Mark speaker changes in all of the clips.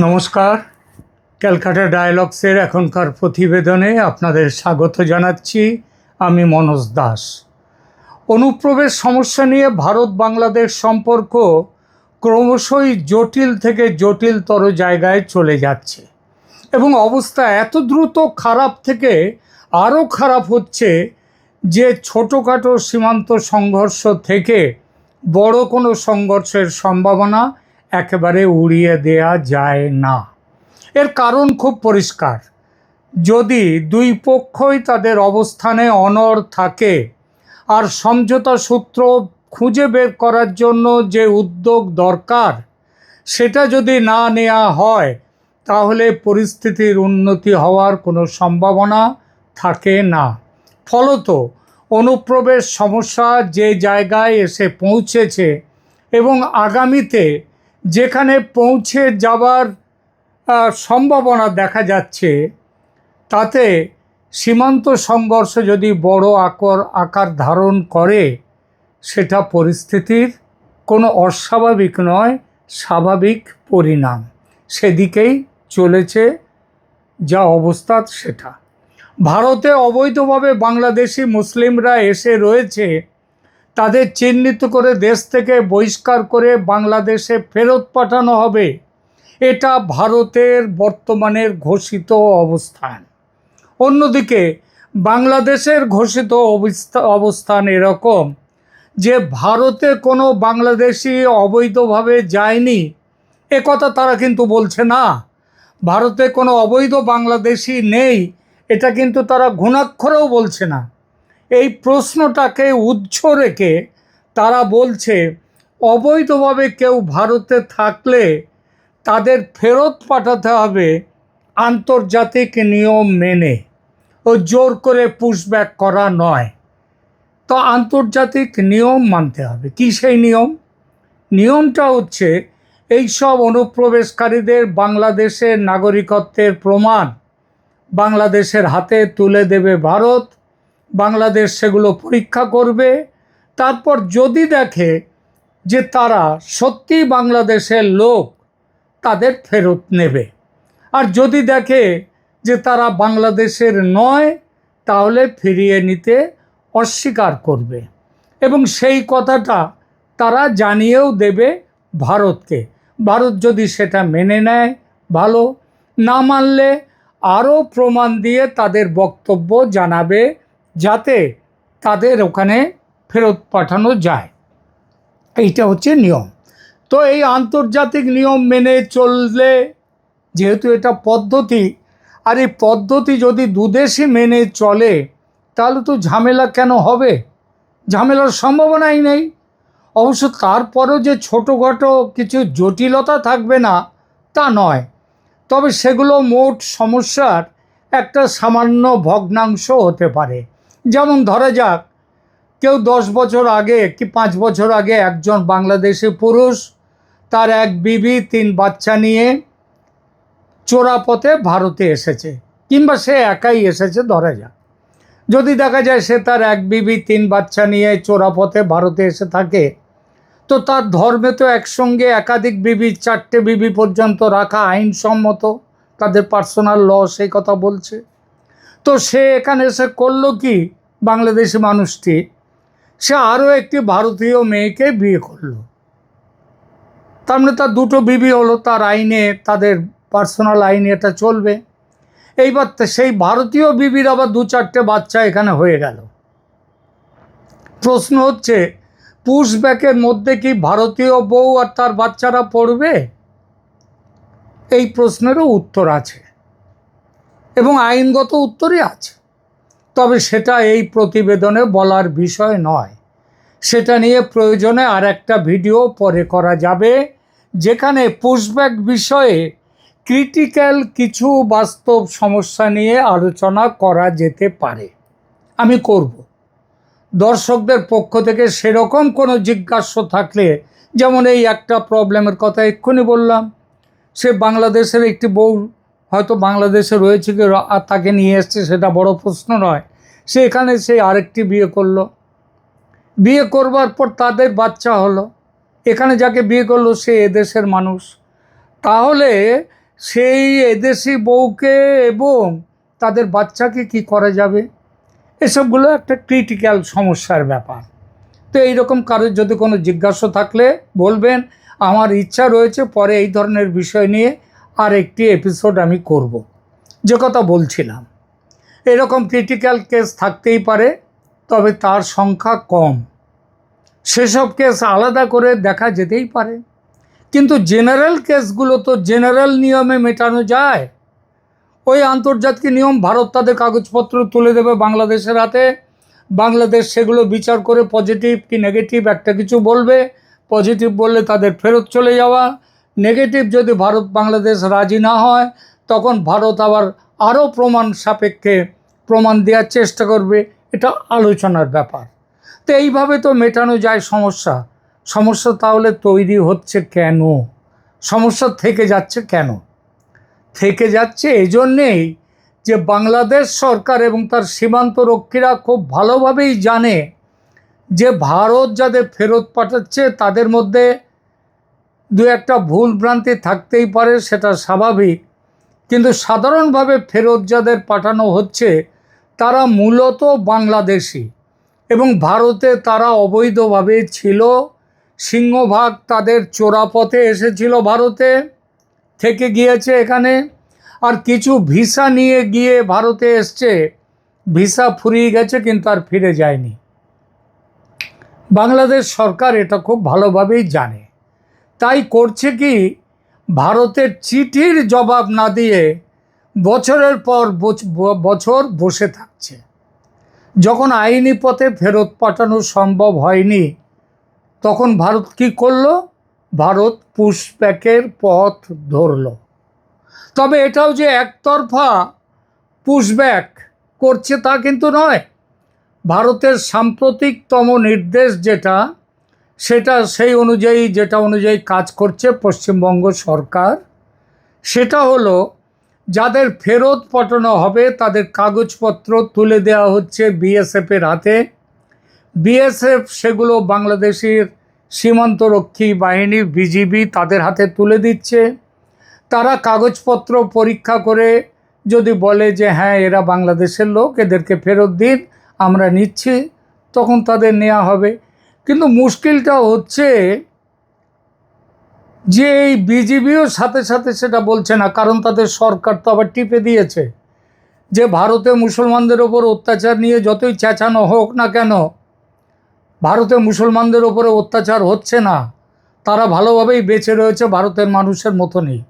Speaker 1: নমস্কার, ক্যালকাটা ডায়ালগসের এখনকার প্রতিবেদনে আপনাদের স্বাগত জানাচ্ছি। আমি মনোজ দাস। অনুপ্রবেশ সমস্যা নিয়ে ভারত বাংলাদেশ সম্পর্ক ক্রমশই জটিল থেকে জটিলতর জায়গায় চলে যাচ্ছে এবং অবস্থা এত দ্রুত খারাপ থেকে আরও খারাপ হচ্ছে যে ছোটোখাটো সীমান্ত সংঘর্ষ থেকে বড় কোনো সংঘর্ষের সম্ভাবনা একেবারে উড়িয়ে দেয়া যায় না। এর কারণ খুব পরিষ্কার। যদি দুই পক্ষই তাদের অবস্থানে অনড় থাকে আর সমঝোতা সূত্র খুঁজে বের করার জন্য যে উদ্যোগ দরকার সেটা যদি না নেওয়া হয়, তাহলে পরিস্থিতির উন্নতি হওয়ার কোনো সম্ভাবনা থাকে না। ফলত অনুপ্রবেশ সমস্যা যে জায়গায় এসে পৌঁছেছে এবং আগামীতে যেখানে পৌঁছে যাবার সম্ভাবনা দেখা যাচ্ছে, তাতে সীমান্ত সংঘর্ষ যদি বড় আকার ধারণ করে, সেটা পরিস্থিতির কোনো অস্বাভাবিক নয়, স্বাভাবিক পরিণাম। সেদিকেই চলেছে যা অবস্থা সেটা। ভারতে অবৈধভাবে বাংলাদেশি মুসলিমরা এসে রয়েছে, তাদের চিহ্নিত করে দেশ থেকে বহিষ্কার করে বাংলাদেশে ফেরত পাঠানো হবে। এটা ভারতের বর্তমানের ঘোষিত অবস্থান। অন্যদিকে বাংলাদেশের ঘোষিত অবস্থান এরকম যে ভারতে কোনো বাংলাদেশি অবৈধভাবে যায়নি, কথা তারা কিন্তু বলছে না। ভারতে কোনো অবৈধ বাংলাদেশি নেই, এটা কিন্তু তারা ঘুণাক্ষরেও বলছে না। এই প্রশ্নটাকে উৎস রেখে তারা বলছে অবৈধভাবে কেউ ভারতে থাকলে তাদের ফেরত পাঠাতে হবে আন্তর্জাতিক নিয়ম মেনে, ও জোর করে পুশব্যাক করা নয়। তো আন্তর্জাতিক নিয়ম মানতে হবে। কি সেই নিয়ম? নিয়মটা হচ্ছে এই সব অনুপ্রবেশকারীদের বাংলাদেশের নাগরিকত্বের প্রমাণ বাংলাদেশের হাতে তুলে দেবে ভারত। বাংলাদেশ সেগুলো পরীক্ষা করবে। তারপর যদি দেখে যে তারা সত্যি বাংলাদেশের লোক, তাদের ফেরত নেবে। আর যদি দেখে যে তারা বাংলাদেশের নয়, তাহলে ফিরিয়ে নিতে অস্বীকার করবে। এবং সেই কথাটা তারা জানিয়েও দেবে ভারতকে। ভারত যদি সেটা মেনে নেয় ভালো, না মানলে আরও প্রমাণ দিয়ে তাদের বক্তব্য জানাবে, যাতে তাদের ওখানে ফেরত পাঠানো যায়। এইটা হচ্ছে নিয়ম। তো এই আন্তর্জাতিক নিয়ম মেনে চললে, যেহেতু এটা পদ্ধতি, আর এই পদ্ধতি যদি দুদেশই মেনে চলে, তাহলে তো ঝামেলা কেন হবে? ঝামেলার সম্ভাবনাই নেই। অবশ্য তারপরেও যে ছোটোখাটো কিছু জটিলতা থাকবে না তা নয়, তবে সেগুলো মোট সমস্যার একটা সামান্য ভগ্নাংশ হতে পারে। যেমন ধরা যাক, কেউ 10 বছর আগে কি 5 বছর আগে একজন বাংলাদেশি পুরুষ তার এক বিবি 3 বাচ্চা নিয়ে চোরাপথে ভারতে এসেছে, কিংবা সে একাই এসেছে ধরা যাক। যদি দেখা যায় সে তার এক বিবি 3 বাচ্চা নিয়ে চোরাপথে ভারতে এসে থাকে, তো তার ধর্মে তো একসঙ্গে একাধিক বিবি, 4টে বিবি পর্যন্ত রাখা আইনসম্মত, তাদের পার্সোনাল ল সেই কথা বলছে। তো সে এখানে এসে করলো কি, বাংলাদেশি মানুষটি, সে আরও একটি ভারতীয় মেয়েকে বিয়ে করলো। তার মানে তার 2টো বিবি হলো, তার আইনে, তাদের পার্সোনাল আইনে এটা চলবে। এইবার সেই ভারতীয় বিবির আবার 2-4টে বাচ্চা এখানে হয়ে গেল। প্রশ্ন হচ্ছে, পুশব্যাকের মধ্যে কি ভারতীয় বউ আর তার বাচ্চারা পড়বে? এই প্রশ্নেরও উত্তর আছে এবং আইনগত উত্তরই আছে। তবে সেটা এই প্রতিবেদনে বলার বিষয় নয়। সেটা নিয়ে প্রয়োজনে আর একটা ভিডিও পরে করা যাবে, যেখানে পুশব্যাক বিষয়ে ক্রিটিক্যাল কিছু বাস্তব সমস্যা নিয়ে আলোচনা করা যেতে পারে। আমি করব। দর্শকদের পক্ষ থেকে সেরকম কোনো জিজ্ঞাসা থাকলে, যেমন এই একটা প্রবলেমের কথা এক্ষুনি বললাম, সে বাংলাদেশের একটি বউ হয়তো বাংলাদেশে রয়েছে কি আর তাকে নিয়ে এসছে, সেটা বড় প্রশ্ন নয়। সে এখানে সে আরেকটি বিয়ে করলো, বিয়ে করবার পর তাদের বাচ্চা হলো, এখানে যাকে বিয়ে করলো সে এদেশের মানুষ। তাহলে সেই এদেশি বউকে এবং তাদের বাচ্চাকে কি করা যাবে, এসবগুলো একটা ক্রিটিক্যাল সমস্যার ব্যাপার। তো এইরকম কারোর যদি কোনো জিজ্ঞাসা থাকলে বলবেন, আমার ইচ্ছা রয়েছে পরে এই ধরনের বিষয় নিয়ে আর একটি এপিসোড আমি করব। যে কথা বলছিলাম, এরকম ক্রিটিক্যাল কেস থাকতেই পারে, তবে তার সংখ্যা কম। সেসব কেস আলাদা করে দেখা যেতেই পারে, কিন্তু জেনারেল কেসগুলো তো জেনারেল নিয়মে মেটানো যায়। ওই আন্তর্জাতিক নিয়ম, ভারত তাদের কাগজপত্র তুলে দেবে বাংলাদেশের হাতে, বাংলাদেশ সেগুলো বিচার করে পজিটিভ কি নেগেটিভ একটা কিছু বলবে। পজিটিভ বললে তাদের ফেরত চলে যাওয়া, নেগেটিভ যদি ভারত বাংলাদেশ রাজি না হয় তখন ভারত আবার আরও প্রমাণ সাপেক্ষে প্রমাণ দেওয়ার চেষ্টা করবে। এটা আলোচনার ব্যাপার। তো এইভাবে তো মেটানো যায় সমস্যা। সমস্যা তাহলে তৈরি হচ্ছে কেন? সমস্যা থেকে যাচ্ছে কেন? থেকে যাচ্ছে এজন্যেই যে বাংলাদেশ সরকার এবং তার সীমান্ত রক্ষীরা খুব ভালোভাবেই জানে যে ভারত যাদের ফেরত পাঠাচ্ছে তাদের মধ্যে দু একটা ভুল ভ্রান্তি থাকতেই পারে, সেটা স্বাভাবিক। কিন্তু সাধারণভাবে ফেরত যাদের পাঠানো হচ্ছে তারা মূলত বাংলাদেশি, এবং ভারতে তারা অবৈধভাবে ছিল। সিংহভাগ তাদের চোরাপথে এসেছিল, ভারতে থেকে গিয়েছে এখানে, আর কিছু ভিসা নিয়ে গিয়ে ভারতে এসছে, ভিসা ফুরিয়ে গেছে কিন্তু আর ফিরে যায়নি। বাংলাদেশ সরকার এটা খুব ভালোভাবেই জানে। তাই করছে কি, ভারতের চিঠির জবাব না দিয়ে বছরের পর বছর বসে থাকছে। যখন আইনি পথে ফেরত পাঠানো সম্ভব হয়নি তখন ভারত কি করলো? ভারত পুশব্যাকের পথ ধরল। তবে এটাও যে একতরফা পুশব্যাক করছে তা কিন্তু নয়। ভারতের সাম্প্রতিকতম নির্দেশ সেটা সেই অনুযায়ী কাজ করছে পশ্চিমবঙ্গ সরকার, সেটা হলো যাদের ফেরত পাঠানো হবে তাদের কাগজপত্র তুলে দেওয়া হচ্ছে বিএসএফের হাতে। বিএসএফ সেগুলো বাংলাদেশের সীমান্তরক্ষী বাহিনী বিজিবি তাদের হাতে তুলে দিচ্ছে। তারা কাগজপত্র পরীক্ষা করে যদি বলে যে হ্যাঁ এরা বাংলাদেশের লোক, এদেরকে ফেরত দিন, আমরা নিচ্ছি, তখন তাদের নেওয়া হবে। কিন্তু মুশকিলটা হচ্ছে যে এই বিজিবিও সাথে সাথে সেটা বলছে না, কারণ তাদের সরকার তো আবার টিপে দিয়েছে যে ভারতে মুসলমানদের ওপর অত্যাচার নিয়ে যতই চেঁচানো হোক না কেন, ভারতে মুসলমানদের ওপরে অত্যাচার হচ্ছে না, তারা ভালোভাবেই বেঁচে রয়েছে ভারতের মানুষের মতনই।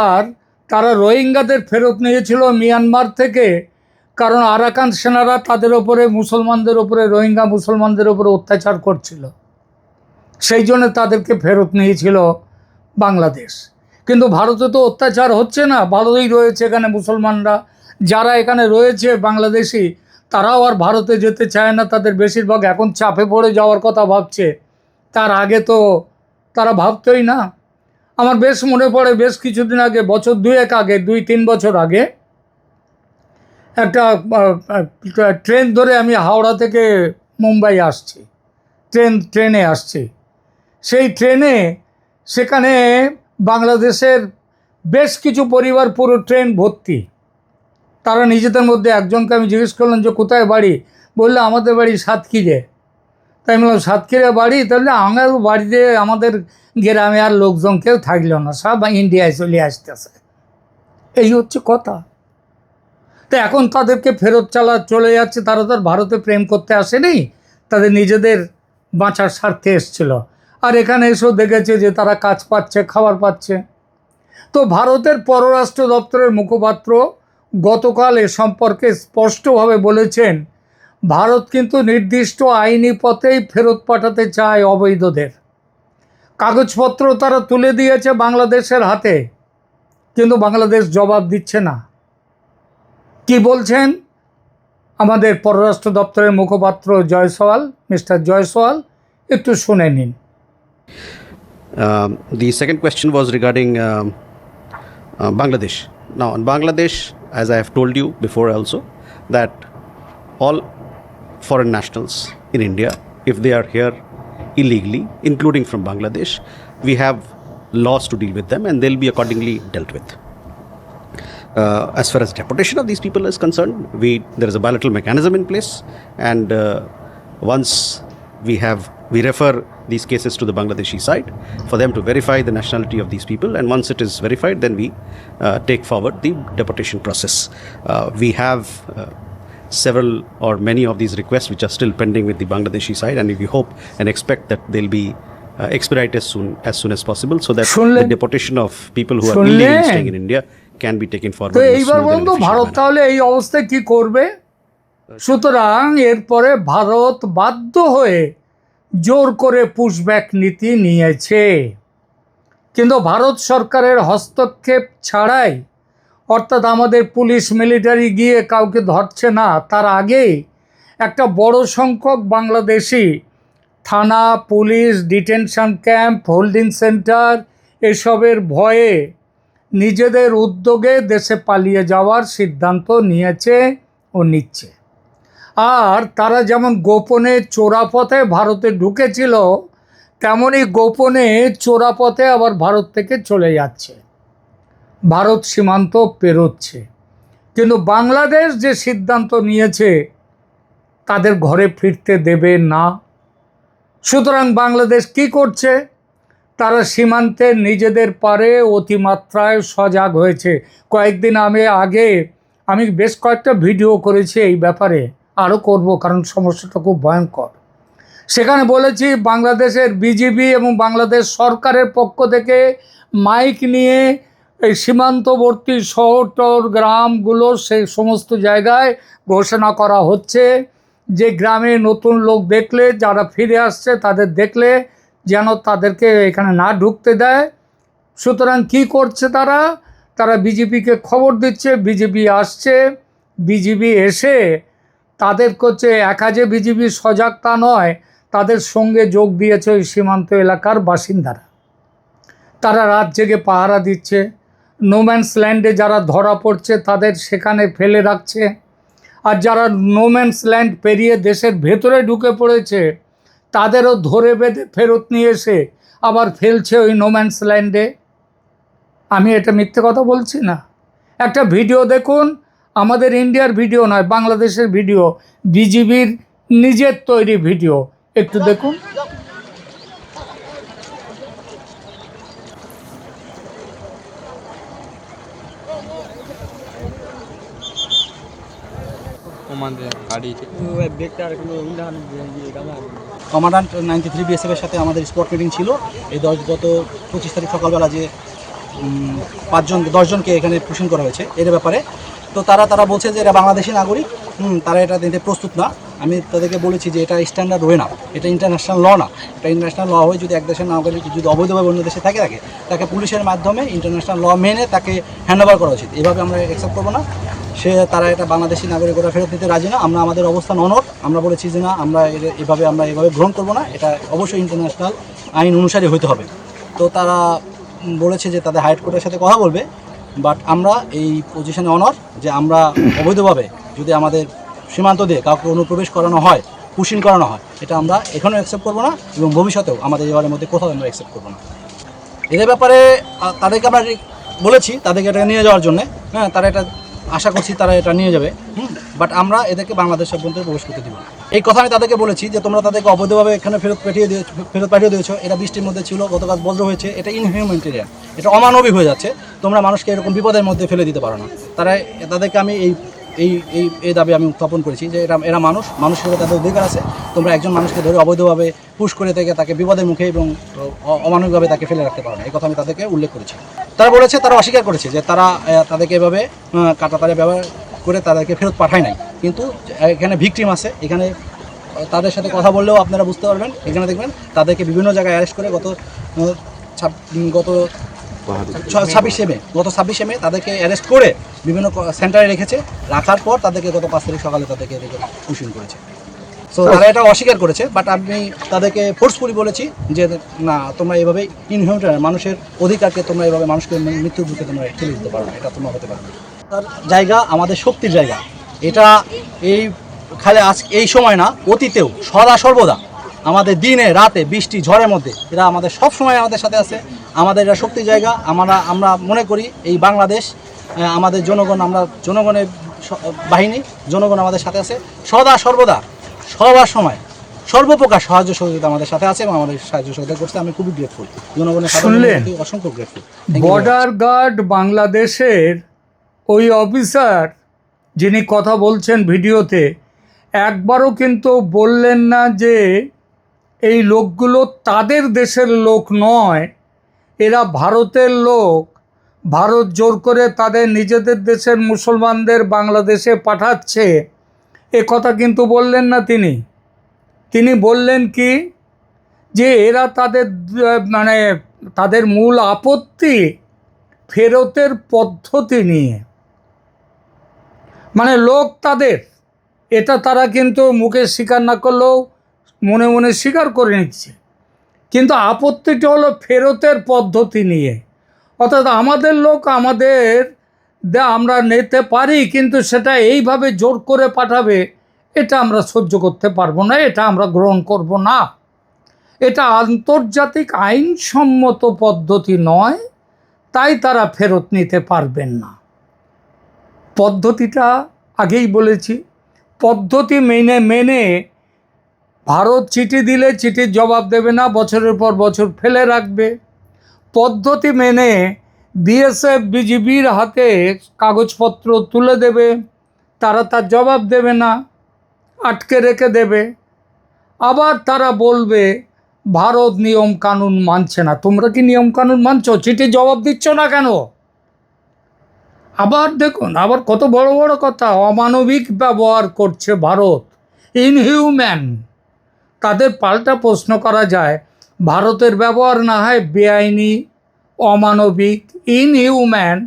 Speaker 1: আর তারা রোহিঙ্গাদের ফেরত নিয়েছিল মিয়ানমার থেকে, কারণ আরাকান সেনারা তাদের ওপরে মুসলমানদের ওপরে রোহিঙ্গা মুসলমানদের ওপরে অত্যাচার করছিল, সেই জন্য তাদেরকে ফেরত নিয়েছিল বাংলাদেশ। কিন্তু ভারতে তো অত্যাচার হচ্ছে না, ভালোই রয়েছে এখানে মুসলমানরা। যারা এখানে রয়েছে বাংলাদেশি, তারাও আর ভারতে যেতে চায় না, তাদের বেশিরভাগ এখন চাপে পড়ে যাওয়ার কথা ভাবছে। তার আগে তো তারা ভাবতই না। আমার বেশ মনে পড়ে, বেশ কিছুদিন আগে, বছর দুয়েক আগে, 2-3 বছর আগে, একটা ট্রেন ধরে আমি হাওড়া থেকে মুম্বাই আসছি, ট্রেনে আসছি। সেই ট্রেনে সেখানে বাংলাদেশের বেশ কিছু পরিবার, পুরো ট্রেন ভর্তি। তারা নিজেদের মধ্যে, একজনকে আমি জিজ্ঞেস করলাম যে কোথায় বাড়ি, বললে আমাদের বাড়ি সাতক্ষীরে। তাই আমি বললাম সাতক্ষীরে বাড়ি, তাহলে আমার বাড়িতে আমাদের গ্রামে আর লোকজন কেউ থাকলো না, সব ইন্ডিয়ায় চলে আসতেছে। এই হচ্ছে কথা। তো এখন তাদেরকে ফেরত চলে যাচ্ছে। তারা তো আর ভারতে প্রেম করতে আসেনি, তাদের নিজেদের বাঁচার স্বার্থে এসছিল। আর এখানে এসেও দেখেছে যে তারা কাজ পাচ্ছে, খাবার পাচ্ছে। তো ভারতের পররাষ্ট্র দপ্তরের মুখপাত্র গতকাল এ সম্পর্কে স্পষ্টভাবে বলেছেন, ভারত কিন্তু নির্দিষ্ট আইনি পথেই ফেরত পাঠাতে চায় অবৈধদের। কাগজপত্র তারা তুলে দিয়েছে বাংলাদেশের হাতে, কিন্তু বাংলাদেশ জবাব দিচ্ছে না। কি বলছেন আমাদের পররাষ্ট্র দপ্তরের মুখপাত্র জয়সওয়াল, মিস্টার জয়সওয়াল, একটু শুনে নিন।
Speaker 2: The second question was regarding Bangladesh. Now, in Bangladesh, as I have told you before also, that all foreign nationals in India, if they are here illegally, including from Bangladesh, we have laws to deal with them, and they'll be accordingly dealt with. As far as deportation of these people is concerned, there is a bilateral mechanism in place, and once we refer these cases to the Bangladeshi side for them to verify the nationality of these people, and once it is verified, then we take forward the deportation process. We have several or many of these requests which are still pending with the Bangladeshi side, and we hope and expect that they'll be expedited as soon as possible, so that the deportation of people who are illegally staying in India can be taken forward.
Speaker 1: তো এইবার বন্ধু ভারত তাহলে এই অবস্থায় কি করবে? সুতরাং এরপরে ভারত বাধ্য হয়ে জোর করে পুশব্যাক নীতি নিয়েছে, কিন্তু ভারত সরকারের হস্তক্ষেপ ছাড়াই, অর্থাৎ আমাদের পুলিশ মিলিটারি গিয়ে কাউকে ধরছে না, তার আগেই একটা বড় সংখ্যক বাংলাদেশি থানা, police, detention camp, holding centre এসবের ভয়ে নিজেদের উদ্যোগে দেশে পালিয়ে যাওয়ার সিদ্ধান্ত নিয়েছে ও নিচ্ছে। আর তারা যেমন গোপনে চোরাপথে ভারতে ঢুকেছিল, তেমনই গোপনে চোরাপথে আবার ভারত থেকে চলে যাচ্ছে, ভারত সীমান্ত পেরোচ্ছে। কিন্তু বাংলাদেশ যে সিদ্ধান্ত নিয়েছে তাদের ঘরে ফিরতে দেবে না। সুতরাং বাংলাদেশ কি করছে? তারা সীমান্তে নিজেদের পারে অতিমাত্রায় সজাগ হয়েছে। কয়েকদিন আগে আমি বেশ কয়েকটা ভিডিও করেছি এই ব্যাপারে, আরও করব, কারণ সমস্যাটা খুব ভয়ঙ্কর। সেখানে বলেছি বাংলাদেশের বিজিবি এবং বাংলাদেশ সরকারের পক্ষ থেকে মাইক নিয়ে এই সীমান্তবর্তী শহর গ্রামগুলো সেই সমস্ত জায়গায় ঘোষণা করা হচ্ছে যে গ্রামে নতুন লোক দেখলে, যারা ফিরে আসছে তাদের দেখলে যেন তাদেরকে এখানে না ঢুকতে দেয়। সুতরাং কি করছে তারা বিজেপিকে খবর দিচ্ছে, বিজেপি আসছে। বিজেপি এসে তাদের করছে একা যে বিজেপি সজাগ তা নয়, তাদের সঙ্গে যোগ দিয়েছে ওই সীমান্ত এলাকার বাসিন্দারা। তারা রাত জেগে পাহারা দিচ্ছে। নোম্যান্স ল্যান্ডে যারা ধরা পড়ছে তাদের সেখানে ফেলে রাখছে, আর যারা নোম্যান্স ল্যান্ড পেরিয়ে দেশের ভেতরে ঢুকে পড়েছে তাদেরও ধরে বেঁধে ফেরত নিয়ে এসে আবার ফেলছে ওই নোম্যান্স ল্যান্ডে। আমি এটা মিথ্যে কথা বলছি না। একটা ভিডিও দেখুন, আমাদের ইন্ডিয়ার ভিডিও নয়, বাংলাদেশের ভিডিও, বিজিবির নিজের তৈরি ভিডিও, একটু দেখুন।
Speaker 3: কমান্ডান্ট 93 বিএসএফের সাথে আমাদের স্পট মিটিং ছিল এই গত 25 তারিখ সকালবেলা, যে 10 জনকে এখানে পুশিং করা হয়েছে এর ব্যাপারে। তো তারা বলছে যে এরা বাংলাদেশি নাগরিক, তারা এটা দিতে প্রস্তুত না। আমি তাদেরকে বলেছি যে এটা স্ট্যান্ডার্ড ওয়ে না, এটা ইন্টারন্যাশনাল ল না। এটা ইন্টারন্যাশনাল ল হয়ে যদি এক দেশের নাগরিক যদি অবৈধভাবে অন্য দেশে থাকে তাকে পুলিশের মাধ্যমে ইন্টারন্যাশনাল ল মেনে তাকে হ্যান্ডওভার করা উচিত। এভাবে আমরা অ্যাকসেপ্ট করবো না। তারা এটা বাংলাদেশি নাগরিকরা ফেরত দিতে রাজি না। আমরা আমাদের অবস্থান অনড়। আমরা বলেছি যে না, আমরা এভাবে গ্রহণ করবো না, এটা অবশ্যই ইন্টারন্যাশনাল আইন অনুসারে হইতে হবে। তো তারা বলেছে যে তাদের হাইট কোর্টের সাথে কথা বলবে, বাট আমরা এই পজিশনে অনড় যে আমরা অবৈধভাবে যদি আমাদের সীমান্ত দিয়ে কাউকে অনুপ্রবেশ করানো হয়, পুশিং করানো হয়, এটা আমরা এখনও অ্যাকসেপ্ট করবো না এবং ভবিষ্যতেও আমাদের এবারের মধ্যে কোথাও আমরা অ্যাকসেপ্ট করবো না। এদের ব্যাপারে তাদেরকে আমরা বলেছি তাদেরকে এটা নিয়ে যাওয়ার জন্যে। তারা এটা আশা করছি তারা এটা নিয়ে যাবে, বাট আমরা এদেরকে বাংলাদেশ অভ্যন্তরে প্রবেশ করতে দিব না। এই কথা আমি তাদেরকে বলেছি যে তোমরা তাদেরকে অবৈধভাবে এখানে ফেরত পাঠিয়ে দিয়েছো। এটা বৃষ্টির মধ্যে ছিল, গতকাল বজ্র হয়েছে, এটা ইনহিউম্যানিটেরিয়ান, এটা অমানবিক হয়ে যাচ্ছে। তোমরা মানুষকে এরকম বিপদের মধ্যে ফেলে দিতে পারো না। তাদেরকে আমি এই দাবি আমি উত্থাপন করেছি যে এরা মানুষ করে তাদের অধিকার আছে। তোমরা একজন মানুষকে ধরে অবৈধভাবে পুশ করে তাকে বিপদের মুখে এবং অমানবিকভাবে তাকে ফেলে রাখতে পারো না। এই কথা আমি তাদেরকে উল্লেখ করেছি। তারা বলেছে, তারা অস্বীকার করেছে যে তারা তাদেরকে এভাবে কাঁটাতারে ব্যবহার করে তাদেরকে ফেরত পাঠায় নাই। কিন্তু এখানে ভিকটিম আছে, এখানে তাদের সাথে কথা বললেও আপনারা বুঝতে পারবেন। এখানে দেখবেন তাদেরকে বিভিন্ন জায়গায় অ্যারেস্ট করে গত 26 মে তাদেরকে অ্যারেস্ট করে বিভিন্ন সেন্টারে রেখেছে। রাখার পর তাদেরকে গত 5 তারিখ সকালে তাদেরকে পুশিং করেছে। সো তারা এটা অস্বীকার করেছে, বাট আমি তাদেরকে ফোর্সফুলি বলেছি যে না, তোমরা এইভাবে ইনহিউম্যান মানুষের অধিকারকে তোমরা এইভাবে মানুষকে মৃত্যুর মুখে তোমরা ঠেলে দিতে পারো না, এটা তোমরা হতে পারো না। তার জায়গা আমাদের শক্তির জায়গা। এটা খালি আজ এই সময় না, অতীতেও সর্বদা আমাদের দিনে রাতে বৃষ্টি ঝড়ের মধ্যে এরা আমাদের সব সময় আমাদের সাথে আছে। আমাদের এটা শক্তি জায়গা। আমরা মনে করি এই বাংলাদেশ আমাদের জনগণ, আমরা জনগণের বাহিনী, জনগণ আমাদের সাথে আছে সদা সর্বদা, সবার সময় সর্বপ্রকার সাহায্য সহযোগিতা আমাদের সাথে আছে এবং আমাদের সাহায্য সহযোগিতা করছে। আমি খুবই গ্রেটফুল, জনগণের
Speaker 1: শুনলেন?
Speaker 3: অসংখ্য গ্রেটফুল।
Speaker 1: বর্ডার গার্ড বাংলাদেশের ওই অফিসার যিনি কথা বলছেন ভিডিওতে, একবারও কিন্তু বললেন না যে এই লোকগুলো তাদের দেশের লোক নয়, এরা ভারতের লোক, ভারত জোর করে তাদের নিজেদের দেশের মুসলমানদের বাংলাদেশে পাঠাচ্ছে, এ কথা কিন্তু বললেন না তিনি। তিনি বললেন কি, যে এরা তাদের মূল আপত্তি ফেরতের পদ্ধতি নিয়ে, মানে লোক তাদের, এটা তারা কিন্তু মুখে স্বীকার না করলেও মনে মনে স্বীকার করে নিচ্ছে, কিন্তু আপত্তিটা হলো ফেরতের পদ্ধতি নিয়ে। অর্থাৎ আমাদের লোক আমরা নিতে পারি, কিন্তু সেটা এইভাবে জোর করে পাঠাবে, এটা আমরা সহ্য করতে পারবো না, এটা আমরা গ্রহণ করব না, এটা আন্তর্জাতিক আইনসম্মত পদ্ধতি নয়, তাই তারা ফেরত নিতে পারবেন না। পদ্ধতিটা আগেই বলেছি, পদ্ধতি মেনে ভারত চিঠি দিলে চিঠির জবাব দেবে না, বছরের পর বছর ফেলে রাখবে। পদ্ধতি মেনে বিএসএফ বিজিবির হাতে কাগজপত্র তুলে দেবে, তারা তার জবাব দেবে না, আটকে রেখে দেবে। আবার তারা বলবে ভারত নিয়ম কানুন মানছে না। তোমরা কি নিয়ম কানুন মানছো? চিঠি জবাব দিচ্ছ না কেন? আবার দেখুন, আবার কত বড় বড় কথা, অমানবিক ব্যবহার করছে ভারত, ইনহিউম্যান। তাদের পাল্টা প্রশ্ন করা যায়, ভারতের ব্যবহার না হয় বেআইনি, অমানবিক, ইনহিউম্যান,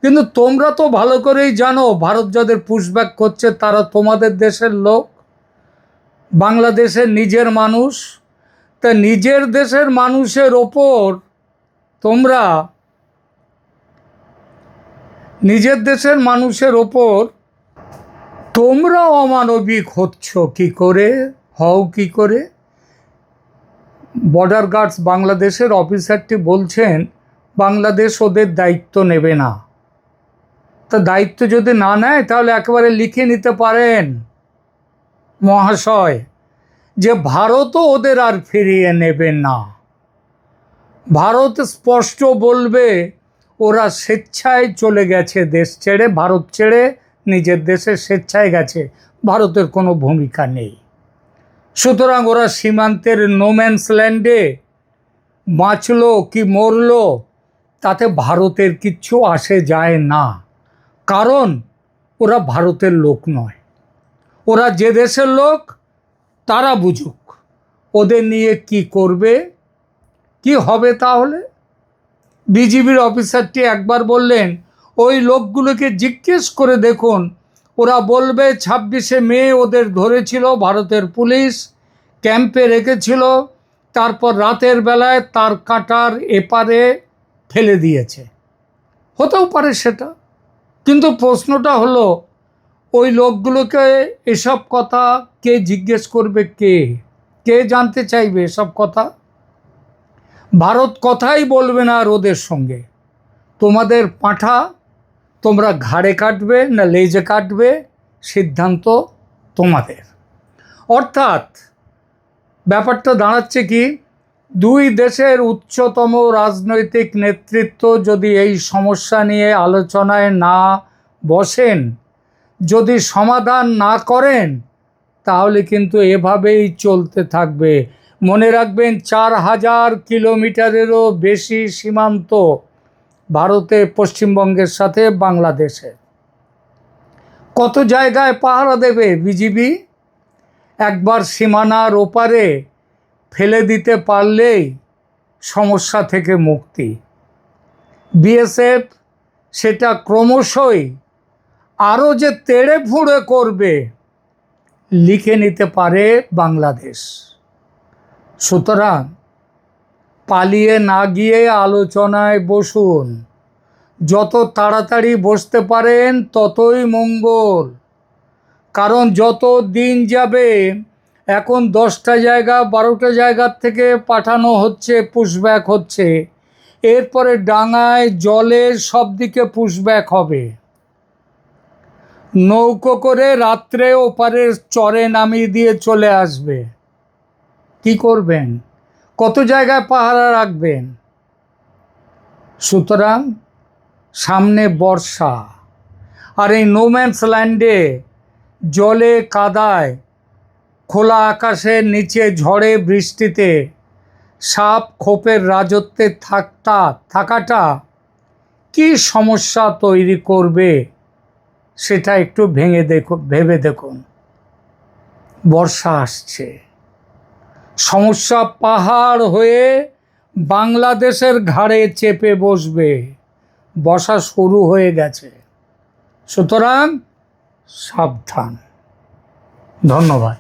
Speaker 1: কিন্তু তোমরা তো ভালো করেই জানো ভারত যাদের পুশব্যাক করছে তারা তোমাদের দেশের লোক, বাংলাদেশের নিজের মানুষ। তা নিজের দেশের মানুষের ওপর তোমরা, নিজের দেশের মানুষের ওপর তোমরা অমানবিক হচ্ছ কি করে, হও কি করে? বর্ডার গার্ডস বাংলাদেশের অফিসারটি বলছেন বাংলাদেশ ওদের দায়িত্ব নেবে না। তা দায়িত্ব যদি না নেয় তাহলে একেবারে লিখে নিতে পারেন মহাশয় যে ভারতও ওদের আর ফিরিয়ে নেবে না। ভারত স্পষ্ট বলবে ওরা স্বেচ্ছায় চলে গেছে দেশ ছেড়ে, ভারত ছেড়ে নিজের দেশে স্বেচ্ছায় গেছে, ভারতের কোনো ভূমিকা নেই। সুতরাং ওরা সীমান্তের নোম্যান্স ল্যান্ডে বাঁচলো কি মরলো তাতে ভারতের কিচ্ছু আসে যায় না, কারণ ওরা ভারতের লোক নয়। ওরা যে দেশের লোক তারা বুঝুক ওদের নিয়ে কি করবে, কি হবে। তাহলে বিজিবির অফিসারটি একবার বললেন ওই লোকগুলোকে জিজ্ঞেস করে দেখুন, ওরা বলবে 26শে মে ওদের ধরেছিল ভারতের পুলিশ, ক্যাম্পে রেখেছিল, তারপর রাতের বেলায় তার কাটার এপারে ফেলে দিয়েছে। হতেও পারে সেটা, কিন্তু প্রশ্নটা হলো ওই লোকগুলোকে এসব কথা কে জিজ্ঞেস করবে, কে জানতে চাইবে এসব কথা? ভারত কথাই বলবে না আর ওদের সঙ্গে। তোমাদের পাঁঠা তোমরা ঘাড়ে কাটবে না লেজে কাটবে, সিদ্ধান্ত তোমাদের। অর্থাৎ ব্যাপারটা দাঁড়াচ্ছে কি, দুই দেশের উচ্চতম রাজনৈতিক নেতৃত্ব যদি এই সমস্যা নিয়ে আলোচনায় না বসেন, যদি সমাধান না করেন, তাহলে কিন্তু এভাবেই চলতে থাকবে। মনে রাখবেন 4000 কিলোমিটারেরও বেশি সীমান্ত ভারতে, পশ্চিমবঙ্গের সাথে বাংলাদেশে। কত জায়গায় পাহারা দেবে বিজিবি? একবার সীমানার ওপারে ফেলে দিতে পারলেই সমস্যা থেকে মুক্তি। বিএসএফ সেটা ক্রমশই আরও যে তেড়ে ফুঁড়ে করবে লিখে নিতে পারে বাংলাদেশ। সুতরাং পালিয়ে না গিয়ে আলোচনায় বসুন, যত তাড়াতাড়ি বসতে পারেন ততই মঙ্গল। কারণ যত দিন যাবে, এখন 10টা জায়গা 12টা জায়গার থেকে পাঠানো হচ্ছে, পুশব্যাক হচ্ছে, এরপরে ডাঙায় জলে সব দিকে পুশব্যাক হবে, নৌকো করে রাত্রে ওপারের চরে নামিয়ে দিয়ে চলে আসবে। কি করবেন? কত জায়গায় পাহারা রাখবেন? সুতরাং সামনে বর্ষা, আর এই নোম্যান্স ল্যান্ডে জলে কাদায় খোলা আকাশের নিচে ঝড়ে বৃষ্টিতে সাপ খোপের রাজত্বে থাকাটা কি সমস্যা তৈরি করবে সেটা একটু ভেবে দেখুন। বর্ষা আসছে, সমস্যা পাহাড় হয়ে বাংলাদেশের ঘাড়ে চেপে বসবে। বর্ষা শুরু হয়ে গেছে, সুতরাং সাবধান। ধন্যবাদ।